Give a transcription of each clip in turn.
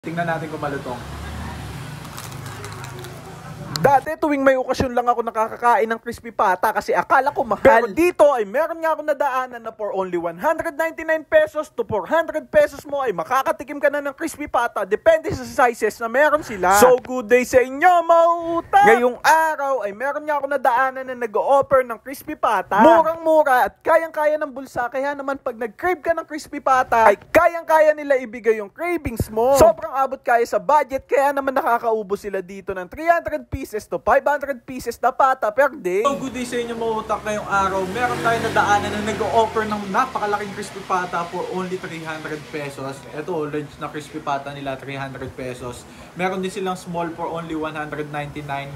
Tingnan natin kung malutong. Dati tuwing may okasyon lang ako nakakakain ng crispy pata kasi akala ko mahal. Pero dito ay meron nga ako nadaanan na for only 199 pesos to 400 pesos mo ay makakatikim ka na ng crispy pata. Depende sa sizes na meron sila. So good day sa inyo mga utang! Ngayong araw ay meron nga ako nadaanan na nag-o-offer ng crispy pata. Murang-mura at kayang-kaya ng bulsa. Kaya naman pag nag-crave ka ng crispy pata ay kayang-kaya nila ibigay yung cravings mo. Sobrang abot kaya sa budget kaya naman nakakaubo sila dito ng 300 pieces to 500 pieces na pata per day. So good day sa inyo mga utak. Ngayong araw, meron tayo nadaanan na nag-o-offer ng napakalaking crispy pata for only 300 pesos. Ito, large na crispy pata nila, 300 pesos. Meron din silang small for only 199,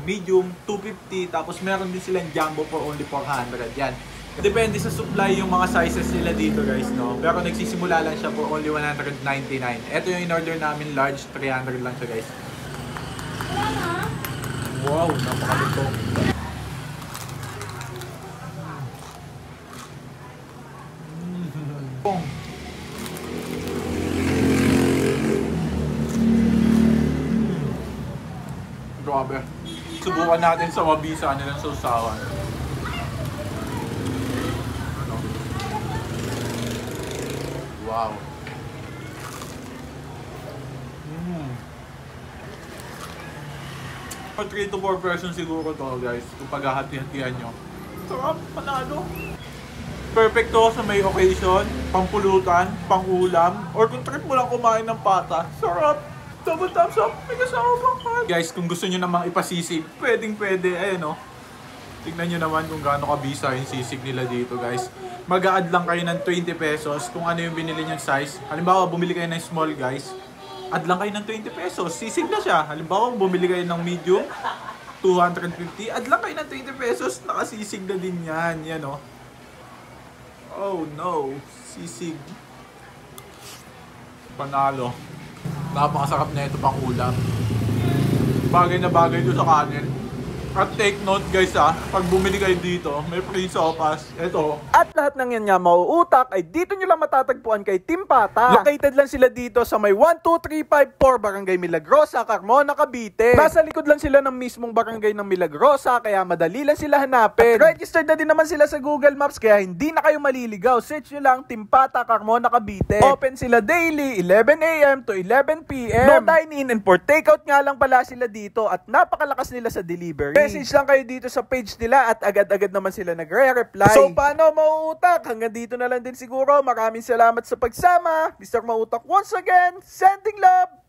medium 250, tapos meron din silang jumbo for only 400. Yan. Depende sa supply yung mga sizes nila dito guys, no? Pero nagsisimula lang siya for only 199. Ito yung in-order namin, large, 300 lang siya guys. Wow, napakalutong. Grabe. Subukan natin sa mabisa nilang sausawan. Ano? Wow. For 3 to 4 persons siguro to guys, kung paghahati-hatian nyo. Sarap, panalo. Perfect to sa may occasion, pampulutan, pangulam, or kung trip mo lang kumain ng pata. Sarap! Double thumbs up! May kasama pang pan! Guys, kung gusto nyo namang ipasisig, pwedeng pwede. Ayun o. Tignan nyo naman kung gaano kabisa yung sisig nila dito guys. Mag-a-add lang kayo ng 20 pesos kung ano yung binili nyong size. Halimbawa, bumili kayo ng small guys. Add lang kayo ng 20 pesos, sisig na siya. Halimbawa, bumili kayo ng medium, 250. Add lang kayo ng 20 pesos, nakasisig na din yan. Yan o. Oh no, sisig. Panalo. Napakasarap na ito pang ulam. Bagay na bagay ito sa kanin. At take note guys pag bumili kayo dito, may free sopas. Ito. At lahat ng yan nga mauutak ay dito nyo lang matatagpuan kay Team Pata. Located lang sila dito sa may 12354 Barangay Milagrosa, Carmona, Cavite. Nasa likod lang sila ng mismong barangay ng Milagrosa kaya madali lang sila hanapin. At registered na din naman sila sa Google Maps kaya hindi na kayo maliligaw. Search nyo lang Team Pata, Carmona, Cavite. Open sila daily 11 AM to 11 PM. No dine-in and for takeout nga lang pala sila dito at napakalakas nila sa delivery. Message lang kayo dito sa page nila at agad-agad naman sila nagre-reply. So paano mauutak? Hanggang dito na lang din siguro. Maraming salamat sa pagsama. Mr. Mautak once again, sending love!